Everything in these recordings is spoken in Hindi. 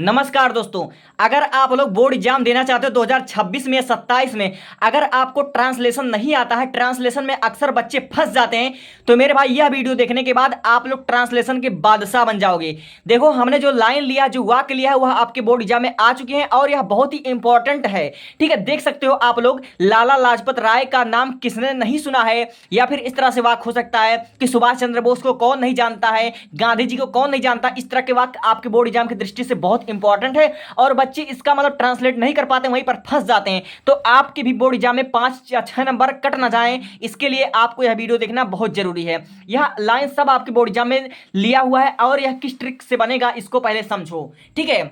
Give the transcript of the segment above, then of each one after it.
नमस्कार दोस्तों। अगर आप लोग बोर्ड एग्जाम देना चाहते हो 2026 में या 27 में, अगर आपको ट्रांसलेशन नहीं आता है, ट्रांसलेशन में अक्सर बच्चे फंस जाते हैं, तो मेरे भाई यह वीडियो देखने के बाद आप लोग ट्रांसलेशन के बादशाह बन जाओगे। देखो, हमने जो लाइन लिया, जो वाक्य लिया है, वह आपके बोर्ड एग्जाम में आ चुके हैं और यह बहुत ही इंपॉर्टेंट है। ठीक है, देख सकते हो आप लोग, लाला लाजपत राय का नाम किसने नहीं सुना है, या फिर इस तरह से वाक्य हो सकता है कि सुभाष चंद्र बोस को कौन नहीं जानता है, गांधी जी को कौन नहीं जानता। इस तरह के वाक्य आपके बोर्ड एग्जाम की दृष्टि से बहुत इंपॉर्टेंट है और बच्चे इसका मतलब ट्रांसलेट नहीं कर पाते, वहीं पर फंस जाते हैं। तो आपके भी बोर्ड एग्जाम में 5 या 6 नंबर कट ना जाएं, इसके लिए आपको यह वीडियो देखना बहुत जरूरी है। यह लाइन सब आपके बोर्ड एग्जाम में लिया हुआ है और यह किस ट्रिक से बनेगा इसको पहले समझो। ठीक है,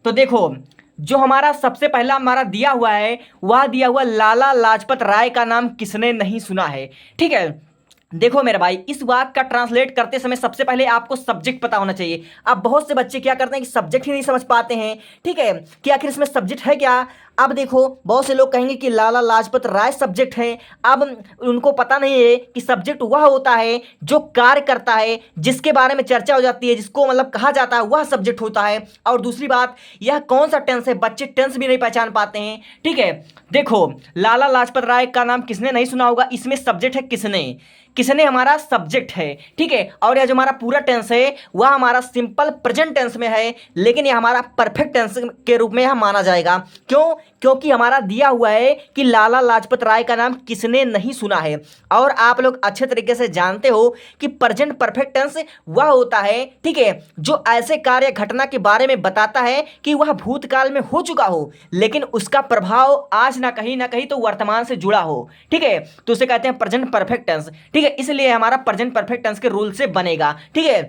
तो देखो, जो हमारा सबसे पहला हमारा दिया हुआ है, वह दिया हुआ लाला लाजपत राय का नाम किसने नहीं सुना है। ठीक है, देखो मेरे भाई, इस वाक्य का ट्रांसलेट करते समय सबसे पहले आपको सब्जेक्ट पता होना चाहिए। अब बहुत से बच्चे क्या करते हैं कि सब्जेक्ट ही नहीं समझ पाते हैं। ठीक है, कि आखिर इसमें सब्जेक्ट है क्या। अब देखो, बहुत से लोग कहेंगे कि लाला लाजपत राय सब्जेक्ट है। अब उनको पता नहीं है कि सब्जेक्ट वह होता है जो कार्य करता है, जिसके बारे में चर्चा हो जाती है, जिसको मतलब कहा जाता है, वह सब्जेक्ट होता है। और दूसरी बात, यह कौन सा टेंस है, बच्चे टेंस भी नहीं पहचान पाते हैं। ठीक है, देखो, लाला लाजपत राय का नाम किसने नहीं सुना होगा, इसमें सब्जेक्ट है किसने। किसने हमारा सब्जेक्ट है। ठीक है, और यह जो हमारा पूरा टेंस है वह हमारा सिंपल प्रेजेंट टेंस में है, लेकिन यह हमारा परफेक्ट टेंस के रूप में यह माना जाएगा। क्यों? क्योंकि हमारा दिया हुआ है कि लाला लाजपत राय का नाम किसने नहीं सुना है। और आप लोग अच्छे तरीके से जानते हो कि प्रेजेंट परफेक्ट टेंस वह होता है, ठीक है, जो ऐसे कार्य घटना के बारे में बताता है कि वह भूतकाल में हो चुका हो, लेकिन उसका प्रभाव आज ना कहीं तो वर्तमान से जुड़ा हो। ठीक है, तो उसे कहते हैं प्रेजेंट परफेक्ट टेंस। ठीक है, इसलिए हमारा प्रेजेंट परफेक्ट टेंस के रूल से बनेगा। ठीक है,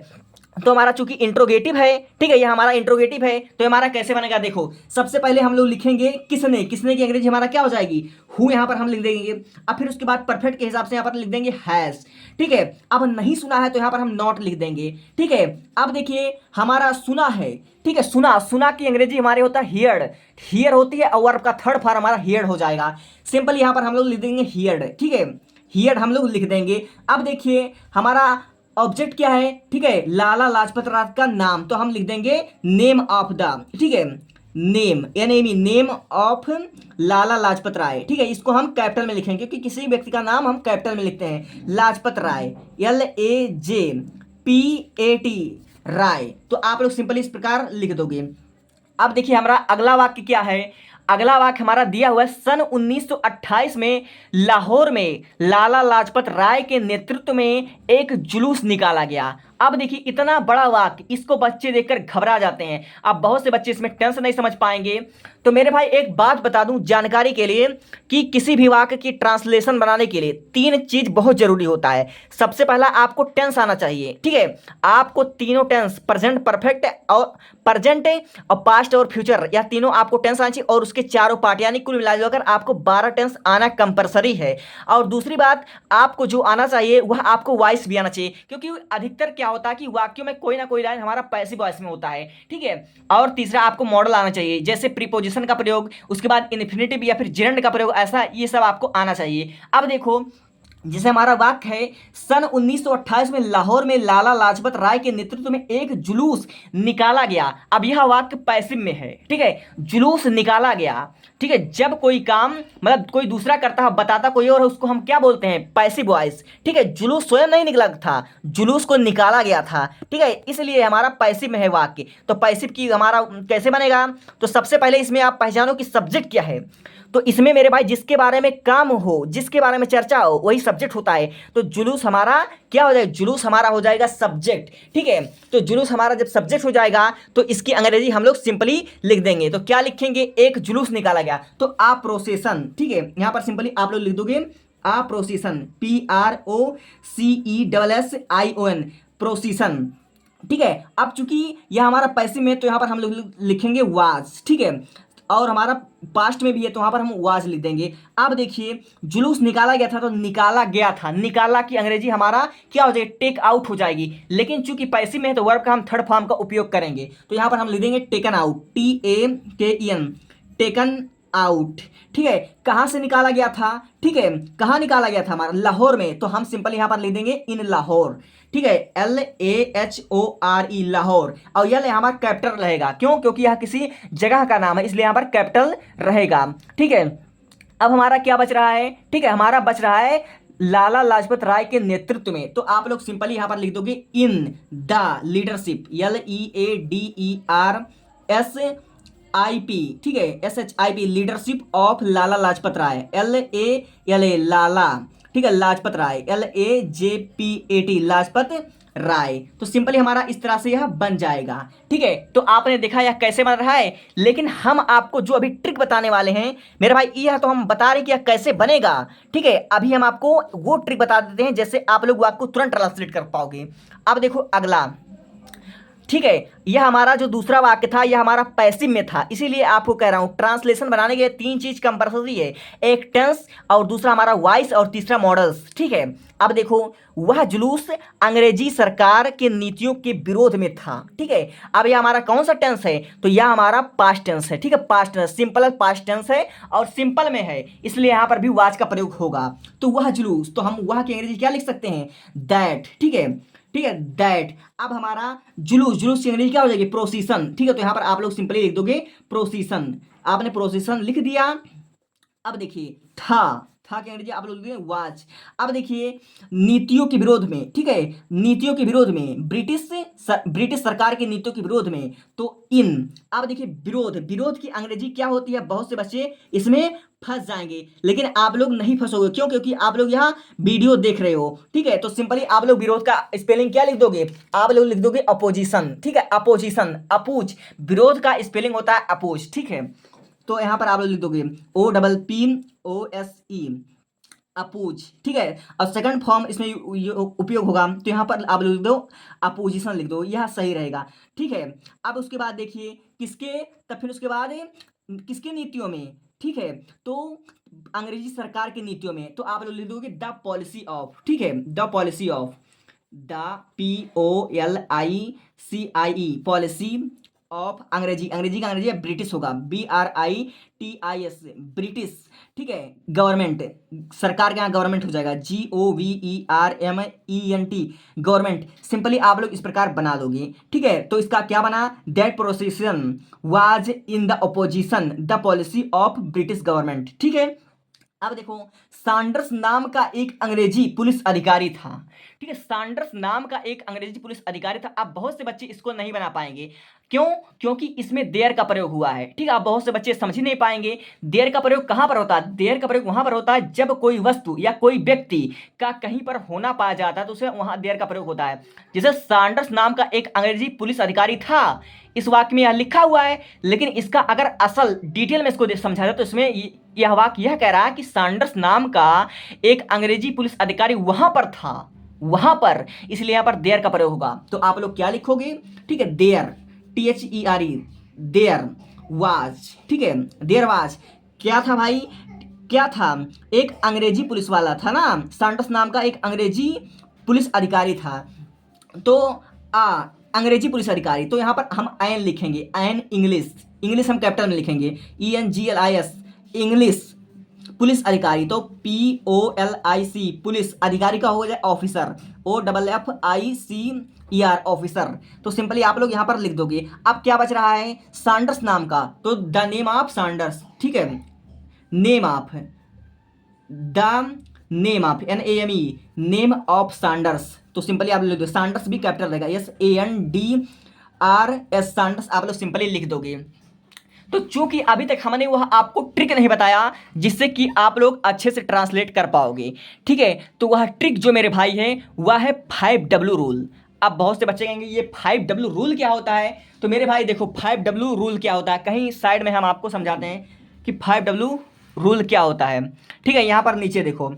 तो हमारा चूंकि इंट्रोगेटिव है, ठीक है, ये हमारा इंट्रोगेटिव है, तो हमारा कैसे बनेगा, देखो, सबसे पहले हम लोग लिखेंगे किसने। किसने की अंग्रेजी हमारा क्या हो जाएगी, हु, यहां पर हम लिख देंगे। अब फिर उसके बाद परफेक्ट के हिसाब से यहां पर लिख देंगे हैज। ठीक है, अब नहीं सुना है तो यहां पर हम नॉट लिख देंगे। ठीक है, अब देखिए, हमारा सुना है। ठीक है, सुना, सुना की अंग्रेजी हमारे होता है हियर्ड। हियर होती है और वर्ब का थर्ड फॉर्म हमारा हियर्ड हो जाएगा। सिंपल यहां पर हम लोग लिख देंगे हियर्ड। ठीक है, हियर हम लोग लिख देंगे। अब देखिए, हमारा ऑब्जेक्ट क्या है, ठीक है, लाला लाजपत राय का नाम, तो हम लिख देंगे नेम ऑफ द, ठीक है, name, एनएमई, name of Lala Lajpat राय। ठीक है, इसको हम कैपिटल में लिखेंगे क्योंकि किसी व्यक्ति का नाम हम कैपिटल में लिखते हैं। लाजपत राय, LAJPAT राय, तो आप लोग सिंपली इस प्रकार लिख दोगे। अब देखिए, हमारा अगला वाक्य क्या है। अगला वाक्य हमारा दिया हुआ है, सन 1928 में लाहौर में लाला लाजपत राय के नेतृत्व में एक जुलूस निकाला गया। अब देखिए, इतना बड़ा वाक्य, इसको बच्चे देखकर घबरा जाते हैं। अब बहुत से बच्चे इसमें टेंस नहीं समझ पाएंगे। तो मेरे भाई एक बात बता दूं जानकारी के लिए, कि किसी भी वाक्य की ट्रांसलेशन बनाने के लिए 3 चीज बहुत जरूरी होता है। सबसे पहला, आपको टेंस आना चाहिए। ठीक है, आपको तीनों टेंस, प्रेजेंट परफेक्ट और प्रेजेंट और पास्ट और फ्यूचर, यह तीनों आपको टेंस आना चाहिए, और उसके चारों पार्ट, यानी कुल मिलाकर आपको 12 टेंस आना कंपलसरी है। और दूसरी बात, आपको जो आना चाहिए वह आपको वॉइस भी आना चाहिए, क्योंकि अधिकतर क्या होता है कि वाक्यों में कोई ना कोई लाइन हमारा पैसिव वॉइस में होता है। ठीक है, और तीसरा, आपको मॉडल आना चाहिए, जैसे प्रीपोजिशन का प्रयोग, उसके बाद इन्फिनेटिव या फिर जेरेंड का प्रयोग, ऐसा ये सब आपको आना चाहिए। अब देखो, जिसे हमारा वाक्य है, सन 1928 में लाहौर में लाला लाजपत राय के नेतृत्व में एक जुलूस निकाला गया। अब यह वाक्य पैसिव में है। ठीक है, जुलूस निकाला गया। ठीक है, जब कोई काम मतलब कोई दूसरा करता है, बताता कोई और है, उसको हम क्या बोलते हैं, पैसिव वॉइस। ठीक है, जुलूस स्वयं नहीं निकला था, जुलूस को निकाला गया था। ठीक है, इसलिए हमारा पैसिव में है वाक्य। तो पैसिव की हमारा कैसे बनेगा, तो सबसे पहले इसमें आप पहचानो कि सब्जेक्ट क्या है। तो इसमें मेरे भाई जिसके बारे में काम हो, जिसके बारे में चर्चा हो, वही सब्जेक्ट होता है। तो जुलूस हमारा क्या हो जाएगा, जुलूस हमारा हो जाएगा सब्जेक्ट। ठीक है, तो जुलूस हमारा जब सब्जेक्ट हो जाएगा तो इसकी अंग्रेजी हम लोग सिंपली लिख देंगे। तो क्या लिखेंगे, एक जुलूस निकाला गया, तो आ प्रोसेसन। ठीक है, यहां पर सिंपली आप लोग लिख दोगे आ प्रोसेसन, PROCESSION, प्रोसेसन। ठीक है, अब चूंकि यह हमारा पैसिव में, तो यहां पर हम लोग लिखेंगे वाज। ठीक है, और हमारा पास्ट में भी है, तो वहां पर हम वाज लिख देंगे। अब देखिए, जुलूस निकाला गया था, तो निकाला गया था, निकाला की अंग्रेजी हमारा क्या हो जाएगी, टेक आउट हो जाएगी। लेकिन चूंकि पैसिव में है तो वर्ब का हम थर्ड फॉर्म का उपयोग करेंगे, तो यहां पर हम लिख देंगे taken out, TAKEN, taken out. ठीक है, कहाँ से निकाला गया था? ठीक है, कहाँ निकाला गया था? हमारा लाहौर में। तो हम सिंपल यहाँ पर लिख देंगे इन लाहौर। ठीक है, LAHORE लाहौर। और यह यहाँ पर कैपिटल रहेगा, क्यों? क्योंकि यह किसी जगह का नाम है, इसलिए यहाँ पर कैपिटल रहेगा। ठीक है, अब हमारा क्या बच रहा है? ठीक है, हमारा बच रहा है लाला लाजपत राय के नेतृत्व में। तो आप लोग सिंपली यहां पर लिख दोगे इन द लीडरशिप, LEADERSIP। ठीक है, SHIP, leadership of Lala Lajpat Rai, LALA Lala, ठीक है, लाजपत राय, LAJPAT लाजपत राय। तो सिंपली हमारा इस तरह से यह बन जाएगा। ठीक है, तो आपने देखा यह कैसे बन रहा है, लेकिन हम आपको जो अभी ट्रिक बताने वाले हैं मेरे भाई, यह तो हम बता रहे हैं कि यह कैसे बनेगा। ठीक है, अभी हम आपको वो ट्रिक बता देते हैं जैसे आप लोग आपको तुरंत ट्रांसलेट कर पाओगे। अब देखो अगला। ठीक है, यह हमारा जो दूसरा वाक्य था यह हमारा पैसिव में था, इसीलिए आपको कह रहा हूं ट्रांसलेशन बनाने के लिए तीन चीज कंपल्सरी है, एक टेंस और दूसरा हमारा वॉइस और तीसरा मॉडल्स। ठीक है, अब देखो वह जुलूस अंग्रेजी सरकार के नीतियों के विरोध में था। ठीक है, अब यह हमारा कौन सा टेंस है? तो यह हमारा पास्ट टेंस है। ठीक है, past tense, simple past tense है और सिंपल में है, इसलिए यहां पर भी वाज का प्रयोग होगा। तो वह जुलूस, तो हम वह की अंग्रेजी क्या लिख सकते हैं? दैट। ठीक है, ठीक है, दैट। अब हमारा जुलूस, जुलूस की अंग्रेजी क्या हो जाएगी? प्रोसीशन। ठीक है, तो यहां पर आप लोग सिंपली लिख दोगे प्रोसीशन। आपने प्रोसीशन लिख दिया। अब देखिए था की अंग्रेजी आप लोग लिख देंगे वाच। अब देखिए नीतियों के विरोध में। ठीक है, नीतियों के विरोध में, ब्रिटिश सरकार की नीतियों के विरोध में, तो इन। अब देखिए विरोध, विरोध की अंग्रेजी क्या होती है? बहुत से बच्चे इसमें फंस जाएंगे, लेकिन आप लोग नहीं फंसोगे। क्यों? क्योंकि आप लोग यहाँ वीडियो देख रहे हो। ठीक है, तो सिंपली आप लोग विरोध का स्पेलिंग क्या लिख दोगे? आप लोग लिख दोगे अपोजिशन। ठीक है, अपोजिशन, अपूज, विरोध का स्पेलिंग होता है अपोज। ठीक है, तो यहां पर आप लोग लिख दोगे OPPOSE, अपूज। ठीक है, और सेकंड फॉर्म इसमें उपयोग होगा, तो यहां पर आप लोग लिख दो अपोजिशन, लिख दो, यह सही रहेगा। ठीक है, अब उसके बाद देखिए किसके, तब फिर उसके बाद किसके नीतियों में? ठीक है, तो अंग्रेजी सरकार की नीतियों में, तो आप लोग लिख दोगे द पॉलिसी ऑफ। ठीक है, the policy of, the POLICIE, policy of, अंग्रेजी, अंग्रेजी का अंग्रेजी ब्रिटिश होगा, BRITIS, ब्रिटिश। ठीक है, गवर्नमेंट, सरकार के यहाँ गवर्नमेंट हो जाएगा, GOVERNMENT, गवर्नमेंट। सिंपली आप लोग इस प्रकार बना लोगे। ठीक है, तो इसका क्या बना? That procession was in the opposition the policy of British government. ठीक है, अब देखो सैंडर्स नाम का एक अंग्रेजी पुलिस अधिकारी था। ठीक है, सैंडर्स नाम का एक अंग्रेजी पुलिस अधिकारी था। अब बहुत से बच्चे इसको नहीं बना पाएंगे, क्यों? क्योंकि इसमें देयर का प्रयोग हुआ है। ठीक है, आप बहुत से बच्चे समझ ही नहीं पाएंगे। देयर का प्रयोग कहां पर होता है? देयर का प्रयोग वहां पर होता है जब कोई वस्तु या कोई व्यक्ति का कहीं पर होना पाया जाता है, तो उसे वहां देयर का प्रयोग होता है। जैसे सैंडर्स नाम का एक अंग्रेजी पुलिस अधिकारी था, इस वाक्य में यह लिखा हुआ है, लेकिन इसका अगर असल डिटेल में इसको समझा जाए तो इसमें यह वाक्य यह कह रहा है कि सैंडर्स नाम का एक अंग्रेजी पुलिस अधिकारी वहां पर था, वहां पर, इसलिए यहां पर देयर का प्रयोग होगा। तो आप लोग क्या लिखोगे? ठीक है, देयर, THERE, देयर वाज। ठीक है, देयर वाज क्या था भाई? क्या था? एक अंग्रेजी पुलिस वाला था ना, सैंडर्स नाम का एक अंग्रेजी पुलिस अधिकारी था। तो अंग्रेजी पुलिस अधिकारी, तो यहां पर हम एन लिखेंगे, एन इंग्लिश, इंग्लिश हम कैपिटल में लिखेंगे, ENGLIS, इंग्लिश पुलिस अधिकारी। तो POLIC, पुलिस अधिकारी का हो जाए ऑफिसर, OFFICER, ऑफिसर। तो सिंपली आप लोग यहां पर लिख दोगे। अब क्या बच रहा है? सैंडर्स नाम का, तो द नेम ऑफ सैंडर्स। ठीक है, name of, the name of, NAME, name of Sanders. तो सिंपली आप लिख दो, सैंडर्स भी कैपिटल रहेगा, SANDRS, सैंडर्स आप लोग सिंपली लिख दोगे। तो चूंकि अभी तक हमने वह आपको ट्रिक नहीं बताया जिससे कि आप लोग अच्छे से ट्रांसलेट कर पाओगे। ठीक है, तो वह ट्रिक जो मेरे भाई है वह है 5W रूल। अब बहुत से बच्चे कहेंगे ये 5W रूल क्या होता है? तो मेरे भाई देखो 5W रूल क्या होता है, कहीं साइड में हम आपको समझाते हैं कि 5W रूल क्या होता है। ठीक है, यहां पर नीचे देखो,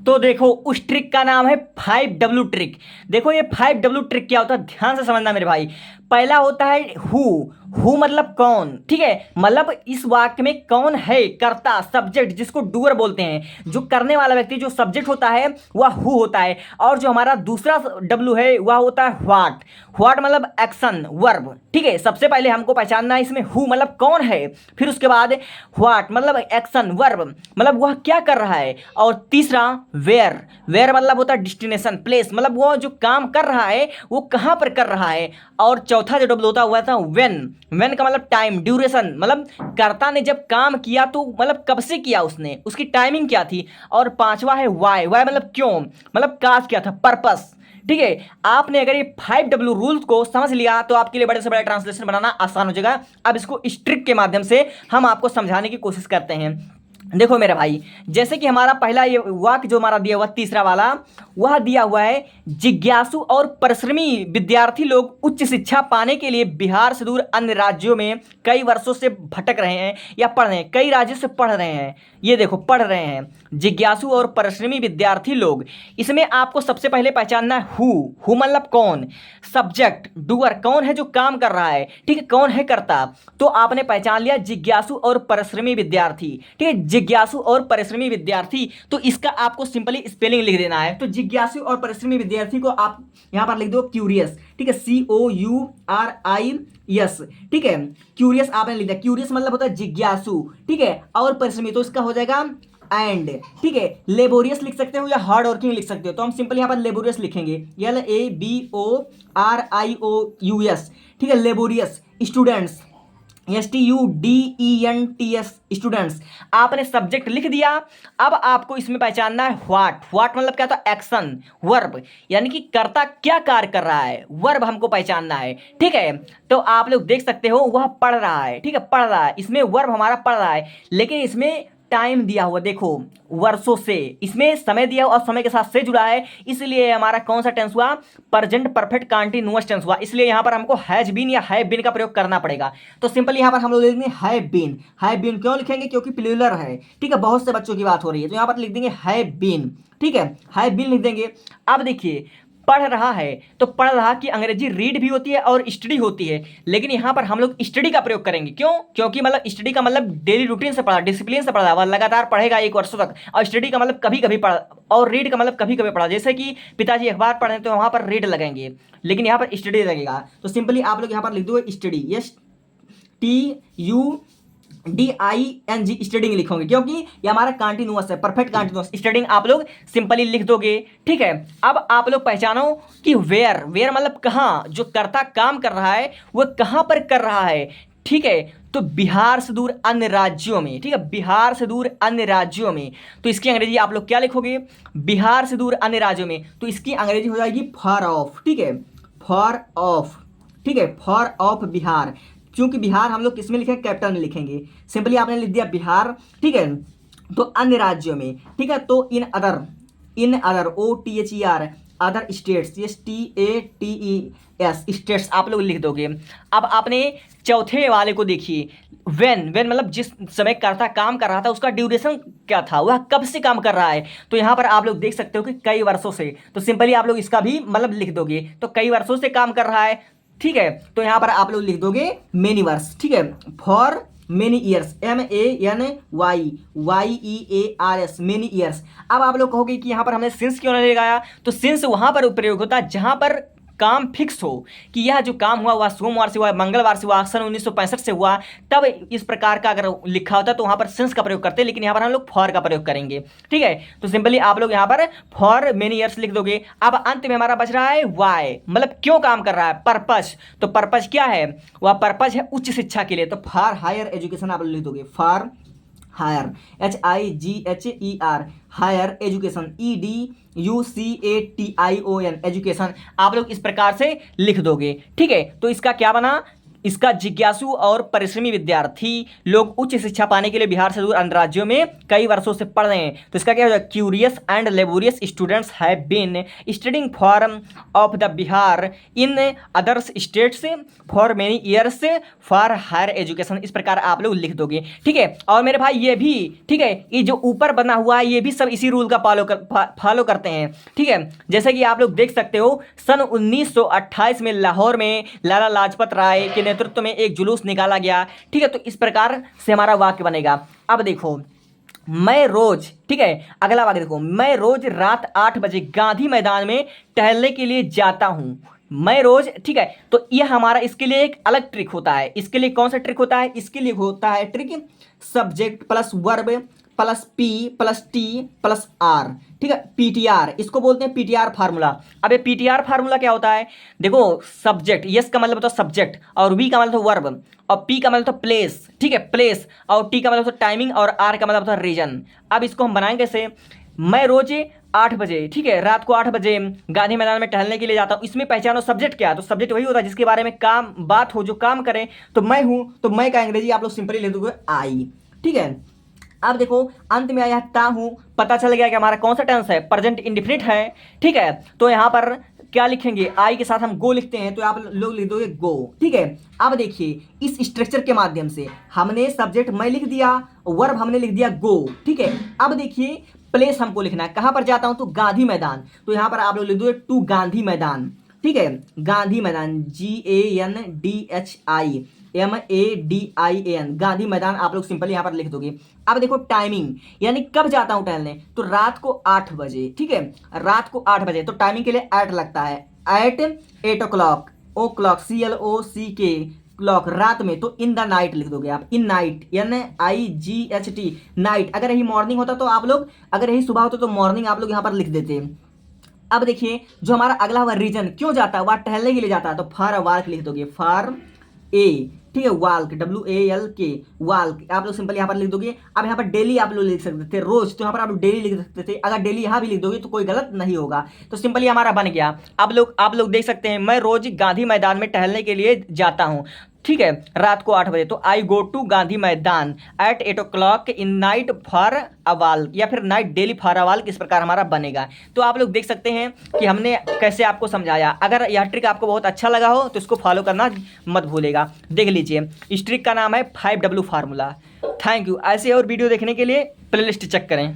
तो देखो उस ट्रिक का नाम है 5W ट्रिक। देखो ये 5W ट्रिक क्या होता है, ध्यान से समझना मेरे भाई। पहला होता है हु मतलब कौन, ठीक है, मतलब इस वाक्य में कौन है कर्ता, सब्जेक्ट जिसको डूअर बोलते हैं, जो करने वाला व्यक्ति, जो सब्जेक्ट होता है वह हु होता है। और जो हमारा दूसरा डब्ल्यू है वह होता है व्हाट मतलब एक्शन वर्ब, ठीक है। सबसे पहले हमको पहचानना है इसमें हु मतलब कौन है, फिर उसके बाद व्हाट मतलब एक्शन वर्ब मतलब वह क्या कर रहा है, और तीसरा वेयर मतलब होता है डिस्टिनेशन प्लेस, मतलब वो जो काम कर रहा है वो कहाँ पर कर रहा है। और चौथा जो डब्ल्यू होता हुआ था व्हेन का मतलब टाइम ड्यूरेशन, मतलब कर्ता ने जब काम किया तो मतलब कब से किया उसने, उसकी टाइमिंग क्या थी। और पांचवा है वाई मतलब क्यों, मतलब काज क्या था, पर्पस, ठीक है। आपने अगर ये 5W रूल्स को समझ लिया तो आपके लिए बड़े से बड़ा ट्रांसलेशन बनाना आसान हो जाएगा। अब इसको स्ट्रिक के माध्यम से हम आपको समझाने की कोशिश करते हैं। देखो मेरे भाई, जैसे कि हमारा पहला ये वाक्य जो हमारा दिया हुआ तीसरा वाला, वह दिया हुआ है जिज्ञासु और परिश्रमी विद्यार्थी लोग उच्च शिक्षा पाने के लिए बिहार से दूर अन्य राज्यों में कई वर्षों से भटक रहे हैं या पढ़ रहे हैं, कई राज्यों से पढ़ रहे हैं। ये देखो पढ़ रहे हैं, जिज्ञासु और परिश्रमी विद्यार्थी लोग। इसमें आपको सबसे पहले पहचानना है हु मतलब कौन, सब्जेक्ट डूअर कौन है जो काम कर रहा है, ठीक है, कौन है कर्ता। तो आपने पहचान लिया जिज्ञासु और परिश्रमी विद्यार्थी, ठीक है, जिज्ञासु और परिश्रमी विद्यार्थी। तो इसका आपको सिंपली स्पेलिंग लिख देना है। तो जिज्ञासु और परिश्रमी विद्यार्थी को आप यहां पर लिख दो क्यूरियस, ठीक है, COURIS, ठीक है, क्यूरियस आपने लिख दिया। क्यूरियस मतलब होता है जिज्ञासु, ठीक है, और परिश्रमी तो इसका हो जाएगा एंड, ठीक है। लेबोरियस लिख सकते हो या हार्ड वर्किंग लिख सकते हो, तो हम सिंपल यहाँ पर लेबोरियस लिखेंगे, LABORIOUS, ठीक है, लेबोरियस। Students STUDENTS students. आपने सब्जेक्ट लिख दिया। अब आपको इसमें पहचानना है व्हाट मतलब क्या था, एक्शन वर्ब, यानी कि कर्ता क्या कार्य कर रहा है, वर्ब हमको पहचानना है, ठीक है। तो आप लोग देख सकते हो वह पढ़ रहा है, ठीक है, पढ़ रहा है, इसमें वर्ब हमारा पढ़ रहा है, लेकिन इसमें टाइम दिया हुआ देखो वर्षों से, इसमें समय दिया हुआ और समय के साथ से जुड़ा है, इसलिए हमारा कौन सा टेंस हुआ, प्रेजेंट परफेक्ट कंटीन्यूअस टेंस हुआ। इसलिए यहां पर हमको हैज बीन या हैव बीन का प्रयोग करना पड़ेगा। तो सिंपल यहां पर हम लोग लिख देंगे हैव बीन क्यों लिखेंगे, क्योंकि प्लूरल है, ठीक है, बहुत से बच्चों की बात हो रही है, तो यहां पर लिख देंगे हैव बीन, ठीक है, हैव बीन लिख देंगे। अब देखिए पढ़ रहा है, तो पढ़ रहा की अंग्रेजी रीड भी होती है और स्टडी होती है, लेकिन यहाँ पर हम लोग स्टडी का प्रयोग करेंगे। क्यों, क्योंकि मतलब स्टडी का मतलब डेली रूटीन से पढ़ा, डिसिप्लिन से पढ़ा, वह लगातार पढ़ेगा 1 वर्षों तक। और स्टडी का मतलब कभी कभी पढ़ा, और रीड का मतलब कभी कभी पढ़ा, जैसे कि पिताजी अखबार पढ़े तो वहाँ पर रीड लगेंगे, लेकिन यहाँ पर स्टडी लगेगा। तो सिंपली आप लोग यहाँ पर लिख दो स्टडी, STUDING स्टडिंग लिखोगे, क्योंकि ये हमारा कंटिन्यूअस है, परफेक्ट कंटिन्यूअस स्टडिंग आप लोग सिंपली लिख दोगे, ठीक है। अब आप लोग पहचानो कि वेयर मतलब कहाँ, जो कर्ता काम कर रहा है वो कहाँ पर कर रहा है, ठीक है। तो बिहार से दूर अन्य राज्यों में, ठीक है, बिहार से दूर अन्य राज्यों में। तो इसकी अंग्रेजी आप लोग क्या लिखोगे, बिहार से दूर अन्य राज्यों में, तो इसकी अंग्रेजी हो जाएगी फार ऑफ, ठीक है, फार ऑफ, ठीक है, फार ऑफ बिहार। क्योंकि बिहार हम लोग किसमें लिखेंगे, कैपिटल में लिखेंगे। सिंपली आपने लिख दिया बिहार, ठीक है, तो अन्य राज्यों में, ठीक है। तो in other OTHER other states, STATES states आप लोग लिख दोगे। अब आपने चौथे वाले को देखिए, व्हेन मतलब जिस समय कर्ता काम कर रहा था उसका ड्यूरेशन क्या था, वह कब से काम कर रहा है। तो यहाँ पर आप लोग देख सकते हो कि कई वर्षों से, तो सिंपली आप लोग इसका भी मतलब लिख दोगे, तो कई वर्षों से काम कर रहा है, ठीक है। तो यहाँ पर आप लोग लिख दोगे मेनी वर्ष, ठीक है, for many years, MANYYEARS many years. अब आप लोग कहोगे कि यहाँ पर हमने सिंस क्यों नहीं लगाया, तो सिंस वहाँ पर प्रयोग होता है जहाँ पर काम फिक्स हो कि यह जो काम हुआ वह सोमवार से हुआ, मंगलवार से हुआ, सन 1965 से हुआ, तब इस प्रकार का अगर लिखा होता तो वहाँ पर सिंस का प्रयोग करते, लेकिन यहाँ पर हम लोग फॉर का प्रयोग करेंगे, ठीक है। तो सिंपली आप लोग यहाँ पर फॉर मेनी ईयर्स लिख दोगे। अब अंत में हमारा बच रहा है वाई, मतलब क्यों काम कर रहा है, पर्पस। तो पर्पस क्या है, वह पर्पस है उच्च शिक्षा के लिए, तो फॉर हायर एजुकेशन आप लोग लिख दोगे, for higher, HIGHER higher education, EDUCATION education, आप लोग इस प्रकार से लिख दोगे, ठीक है। तो इसका क्या बना, इसका जिज्ञासु और परिश्रमी विद्यार्थी लोग उच्च शिक्षा पाने के लिए बिहार से दूर अन्य राज्यों में कई वर्षों से पढ़ रहे हैं। तो इसका क्या हो जाएगा, curious and laborious students have been studying for of the Bihar in others states for many years for higher education. इस प्रकार आप लोग लिख दोगे, ठीक है। और मेरे भाई ये भी, ठीक है, ये जो ऊपर बना हुआ है ये भी सब इसी रूल का फॉलो करते हैं, ठीक है। जैसे कि आप लोग देख सकते हो, सन 1928 में लाहौर में लाला लाजपत राय के नेतृत्व में एक जुलूस निकाला गया, ठीक है। तो इस प्रकार से हमारा वाक्य बनेगा। अब देखो, मैं रोज, ठीक है, अगला वाक्य देखो, मैं रोज रात 8 बजे गांधी मैदान में टहलने के लिए जाता हूं। मैं रोज, ठीक है। तो यह हमारा, इसके लिए एक अलग ट्रिक होता है। इसके लिए कौन सा ट्रिक होता है, इसके लिए होता है trick subject plus verb plus P plus T plus R, ठीक है, पीटीआर, इसको बोलते हैं पीटीआर फार्मूला। अब ये पीटीआर फार्मूला क्या होता है, देखो, सब्जेक्ट, यस का मतलब होता है सब्जेक्ट, और वी का मतलब होता है वर्ब, और पी का मतलब होता है प्लेस, ठीक है, प्लेस, और टी का मतलब होता है टाइमिंग, और आर का मतलब होता है रीजन। अब इसको हम बनाएंगे कैसे, मैं रोज 8 बजे, ठीक है, रात को 8 बजे गांधी मैदान में टहलने के लिए जाता हूँ। इसमें पहचानो सब्जेक्ट क्या है, तो सब्जेक्ट वही होता है जिसके बारे में काम बात हो, जो काम करे। तो मैं हूँ, तो मैं का अंग्रेजी आप लोग सिंपली लिख दोगे आई, ठीक है। अब देखो, अंत में आया ता हूं, पता चल गया कि हमारा कौन सा टेंस है, प्रेजेंट इंडेफिनिट है, ठीक है। तो यहां पर क्या लिखेंगे, आई के साथ हम गो लिखते हैं, तो आप लोग लिख दोगे गो, ठीक है। अब देखिए, इस स्ट्रक्चर के माध्यम से हमने सब्जेक्ट मैं लिख दिया, वर्ब हमने लिख दिया गो, ठीक है। अब देखिए, प्लेस हमको लिखना है, कहां पर जाता हूं, तो गांधी मैदान, तो यहां पर आप लोग लिख दोगे टू गांधी मैदान, ठीक है, गांधी मैदान, GANDHIMADIAN, गांधी मैदान आप लोग सिंपली यहां पर लिख दोगे। अब देखो, टाइमिंग, यानी कब जाता हूं टहलने, तो रात को 8 बजे, ठीक है, रात को 8 बजे, तो टाइमिंग के लिए एट लगता है, एट 8 o'clock, ओ क्लॉक, CLOCK, क्लॉक, रात में, तो इन द नाइट लिख दोगे आप, इन नाइट, NIGHT, नाइट। अगर यही मॉर्निंग होता तो आप लोग, अगर यही सुबह होता तो मॉर्निंग आप लोग यहां पर लिख देते। अब देखिए, जो हमारा अगला हुआ रीजन, क्यों जाता है, वह टहलने के लिए जाता है, तो फॉर वाल्क लिख दोगे, फॉर ए, ठीक है, वाल्क, WALK, वाल्क, आप लोग सिंपल यहाँ पर लिख दोगे। अब यहाँ पर डेली आप लोग लिख सकते थे, रोज, तो यहाँ पर आप लोग डेली लिख सकते थे। अगर डेली यहाँ भी लिख दोगे तो कोई गलत नहीं होगा, तो सिंपली हमारा बन गया। आप लोग देख सकते हैं, मैं रोज गांधी मैदान में टहलने के लिए जाता हूँ, ठीक है, रात को 8 बजे, तो आई गो to Gandhi Maidan at 8 o'clock in night for a walk, या फिर night daily for a walk, इस प्रकार हमारा बनेगा। तो आप लोग देख सकते हैं कि हमने कैसे आपको समझाया। अगर यह ट्रिक आपको बहुत अच्छा लगा हो तो इसको फॉलो करना मत भूलेगा। देख लीजिए, इस ट्रिक का नाम है 5W फार्मूला। Thank you. ऐसे और वीडियो देखने के लिए प्लेलिस्ट चेक करें।